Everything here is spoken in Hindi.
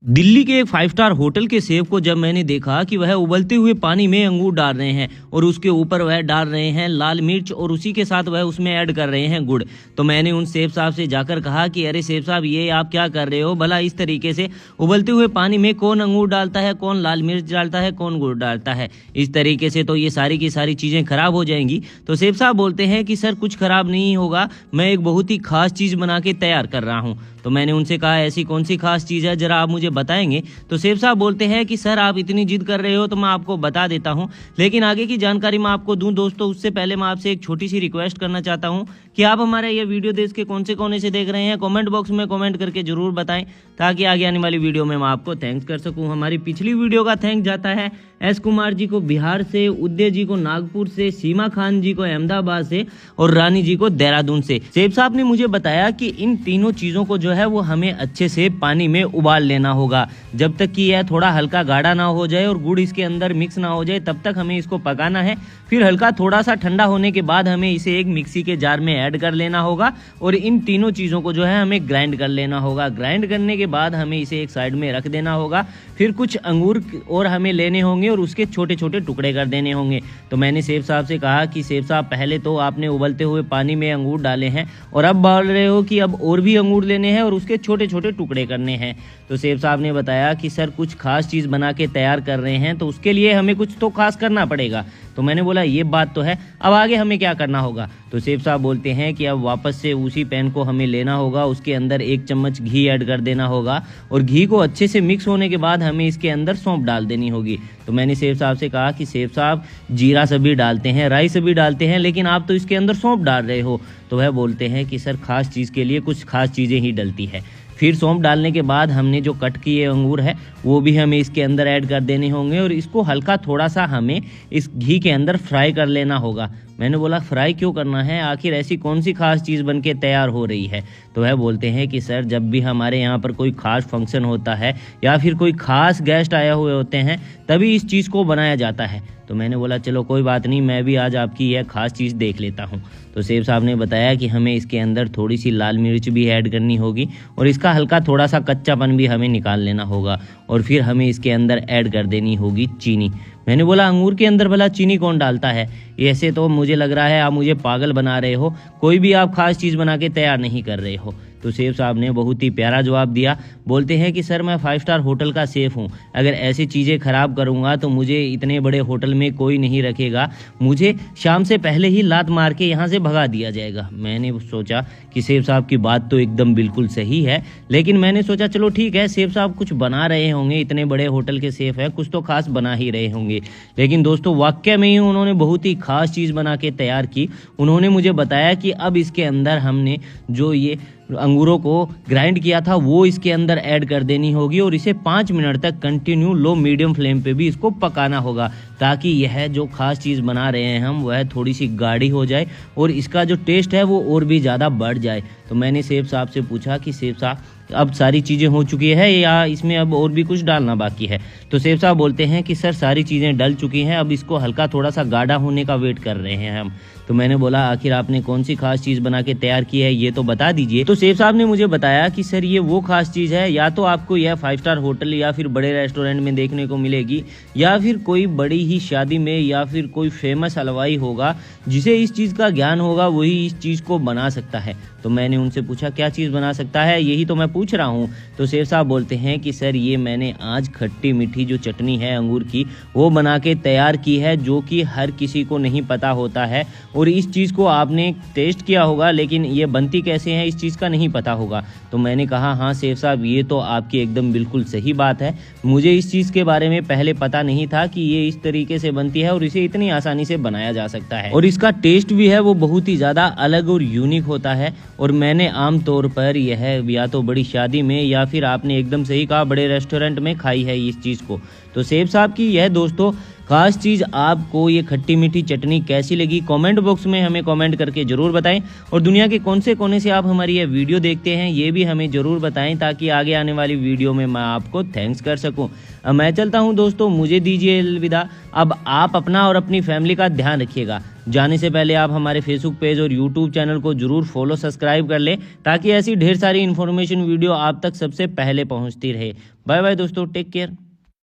दिल्ली के एक 5 स्टार होटल के शेफ को जब मैंने देखा कि वह उबलते हुए पानी में अंगूर डाल रहे हैं और उसके ऊपर वह डाल रहे हैं लाल मिर्च और उसी के साथ वह उसमें ऐड कर रहे हैं गुड़, तो मैंने उन शेफ साहब से जाकर कहा कि अरे शेफ साहब, ये आप क्या कर रहे हो? भला इस तरीके से उबलते हुए पानी में कौन अंगूर डालता है, कौन लाल मिर्च डालता है, कौन गुड़ डालता है? इस तरीके से तो ये सारी की सारी चीज़ें खराब हो जाएंगी। तो शेफ साहब बोलते हैं कि सर कुछ खराब नहीं होगा, मैं एक बहुत ही खास चीज़ बना के तैयार कर रहा हूँ। तो मैंने उनसे कहा ऐसी कौन सी खास चीज़ है, जरा आप मुझे बताएंगे? तो शेफ साहब बोलते हैं कि सर आप इतनी जिद कर रहे हो तो मैं आपको बता देता हूं, लेकिन आगे की जानकारी मैं आपको दूं दोस्तों उससे पहले मैं आपसे एक छोटी सी रिक्वेस्ट करना चाहता हूं कि आप हमारे ये वीडियो देश के कौन से कोने से देख रहे हैं, कमेंट बॉक्स में कमेंट करके जरूर बताएं ताकि आगे आने वाली वीडियो में मैं आपको थैंक्स कर सकूं। हमारी पिछली वीडियो का थैंक जाता है एस कुमार जी को बिहार से, उदय जी को नागपुर से, सीमा खान जी को अहमदाबाद से और रानी जी को देहरादून से। शेफ साहब ने मुझे बताया कि इन तीनों चीज़ों को जो है वो हमें अच्छे से पानी में उबाल लेना होगा, जब तक कि यह थोड़ा हल्का गाढ़ा ना हो जाए और गुड़ इसके अंदर मिक्स ना हो जाए तब तक हमें इसको पकाना है। फिर हल्का थोड़ा सा ठंडा होने के बाद हमें इसे एक मिक्सी के जार में ऐड कर लेना होगा और इन तीनों चीज़ों को जो है हमें ग्राइंड कर लेना होगा। ग्राइंड करने के बाद हमें इसे एक साइड में रख देना होगा। फिर कुछ अंगूर और हमें लेने होंगे और उसके छोटे छोटे टुकड़े कर देने होंगे। तो मैंने शेफ साहब से कहा कि शेफ साहब, पहले तो आपने उबलते हुए पानी में अंगूर डाले हैं और अब बोल रहे हो कि अब और भी अंगूर लेने हैं और उसके छोटे छोटे टुकड़े करने हैं। तो शेफ साहब ने बताया कि सर कुछ खास चीज़ बना के तैयार कर रहे हैं तो उसके लिए हमें कुछ तो खास करना पड़ेगा। तो मैंने बोला ये बात तो है, अब आगे हमें क्या करना होगा? तो शेफ साहब बोलते हैं कि अब वापस से उसी पैन को हमें लेना होगा, उसके अंदर 1 चम्मच घी ऐड कर देना होगा और घी को अच्छे से मिक्स होने के बाद हमें इसके अंदर सौंफ डाल देनी होगी। तो मैंने शेफ साहब से कहा कि शेफ साहब, जीरा सभी डालते हैं, राई सभी डालते हैं, लेकिन आप तो इसके अंदर सौंफ डाल रहे हो। तो वह बोलते हैं कि सर खास चीज़ के लिए कुछ खास चीज़ें ही डलती है। फिर सौंफ डालने के बाद हमने जो कट किए अंगूर है वो भी हमें इसके अंदर ऐड कर देने होंगे और इसको हल्का थोड़ा सा हमें इस घी के अंदर फ्राई कर लेना होगा। मैंने बोला फ्राई क्यों करना है, आखिर ऐसी कौन सी खास चीज़ बन के तैयार हो रही है? तो वह बोलते हैं कि सर जब भी हमारे यहाँ पर कोई खास फंक्शन होता है या फिर कोई खास गेस्ट आए हुए होते हैं तभी इस चीज़ को बनाया जाता है। तो मैंने बोला चलो कोई बात नहीं, मैं भी आज आपकी यह खास चीज़ देख लेता हूँ। तो शेफ साहब ने बताया कि हमें इसके अंदर थोड़ी सी लाल मिर्च भी ऐड करनी होगी और इसका हल्का थोड़ा सा कच्चापन भी हमें निकाल लेना होगा और फिर हमें इसके अंदर ऐड कर देनी होगी चीनी। मैंने बोला अंगूर के अंदर भला चीनी कौन डालता है? ऐसे तो मुझे लग रहा है आप मुझे पागल बना रहे हो, कोई भी आप खास चीज़ बना के तैयार नहीं कर रहे हो। तो शेफ साहब ने बहुत ही प्यारा जवाब दिया। बोलते हैं कि सर मैं 5 स्टार होटल का शेफ हूँ, अगर ऐसी चीज़ें खराब करूँगा तो मुझे इतने बड़े होटल में कोई नहीं रखेगा, मुझे शाम से पहले ही लात मार के यहाँ से भगा दिया जाएगा। मैंने सोचा कि शेफ साहब की बात तो एकदम बिल्कुल सही है, लेकिन मैंने सोचा चलो ठीक है, शेफ साहब कुछ बना रहे होंगे, इतने बड़े होटल के शेफ है, कुछ तो खास बना ही रहे होंगे। लेकिन दोस्तों वाकई में ही उन्होंने बहुत ही खास चीज़ बना के तैयार की। उन्होंने मुझे बताया कि अब इसके अंदर हमने जो ये अंगूरों को ग्राइंड किया था वो इसके अंदर ऐड कर देनी होगी और इसे 5 मिनट तक कंटिन्यू लो मीडियम फ्लेम पे भी इसको पकाना होगा ताकि यह जो खास चीज़ बना रहे हैं हम वह थोड़ी सी गाढ़ी हो जाए और इसका जो टेस्ट है वो और भी ज़्यादा बढ़ जाए। तो मैंने शेफ साहब से पूछा कि शेफ साहब अब सारी चीज़ें हो चुकी है या इसमें अब और भी कुछ डालना बाकी है? तो शेफ साहब बोलते हैं कि सर सारी चीज़ें डल चुकी हैं, अब इसको हल्का थोड़ा सा गाढ़ा होने का वेट कर रहे हैं हम। तो मैंने बोला आखिर आपने कौन सी खास चीज़ बना के तैयार की है ये तो बता दीजिए। तो शेफ साहब ने मुझे बताया कि सर ये वो खास चीज़ है, या तो आपको यह 5 स्टार होटल या फिर बड़े रेस्टोरेंट में देखने को मिलेगी या फिर कोई बड़ी ही शादी में या फिर कोई फेमस हलवाई होगा जिसे इस चीज़ का ज्ञान होगा वही इस चीज़ को बना सकता है। तो मैंने उनसे पूछा क्या चीज़ बना सकता है, यही तो मैं पूछ रहा हूँ। तो शेफ साहब बोलते हैं कि सर ये मैंने आज खट्टी मीठी जो चटनी है अंगूर की वो बना के तैयार की है जो कि हर किसी को नहीं पता होता है और इस चीज़ को आपने टेस्ट किया होगा लेकिन ये बनती कैसे है इस चीज़ का नहीं पता होगा। तो मैंने कहा हाँ शेफ साहब ये तो आपकी एकदम बिल्कुल सही बात है, मुझे इस चीज़ के बारे में पहले पता नहीं था कि ये इस तरीके से बनती है और इसे इतनी आसानी से बनाया जा सकता है और इसका टेस्ट भी है वो बहुत ही ज़्यादा अलग और यूनिक होता है। और मैंने आम तौर पर यह या तो बड़ी शादी में या फिर आपने एकदम सही कहा बड़े रेस्टोरेंट में खाई है इस चीज़ को। तो शेफ साहब की यह दोस्तों खास चीज़ आपको ये खट्टी मीठी चटनी कैसी लगी कमेंट बॉक्स में हमें कमेंट करके ज़रूर बताएं, और दुनिया के कौन से कोने से आप हमारी यह वीडियो देखते हैं ये भी हमें ज़रूर बताएं, ताकि आगे आने वाली वीडियो में मैं आपको थैंक्स कर सकूं। मैं चलता हूं दोस्तों, मुझे दीजिए अलविदा। अब आप अपना और अपनी फैमिली का ध्यान रखिएगा। जाने से पहले आप हमारे फेसबुक पेज और यूट्यूब चैनल को जरूर फॉलो सब्सक्राइब कर लें, ताकि ऐसी ढेर सारी इन्फॉर्मेशन वीडियो आप तक सबसे पहले पहुंचती रहे। बाय बाय दोस्तों, टेक केयर।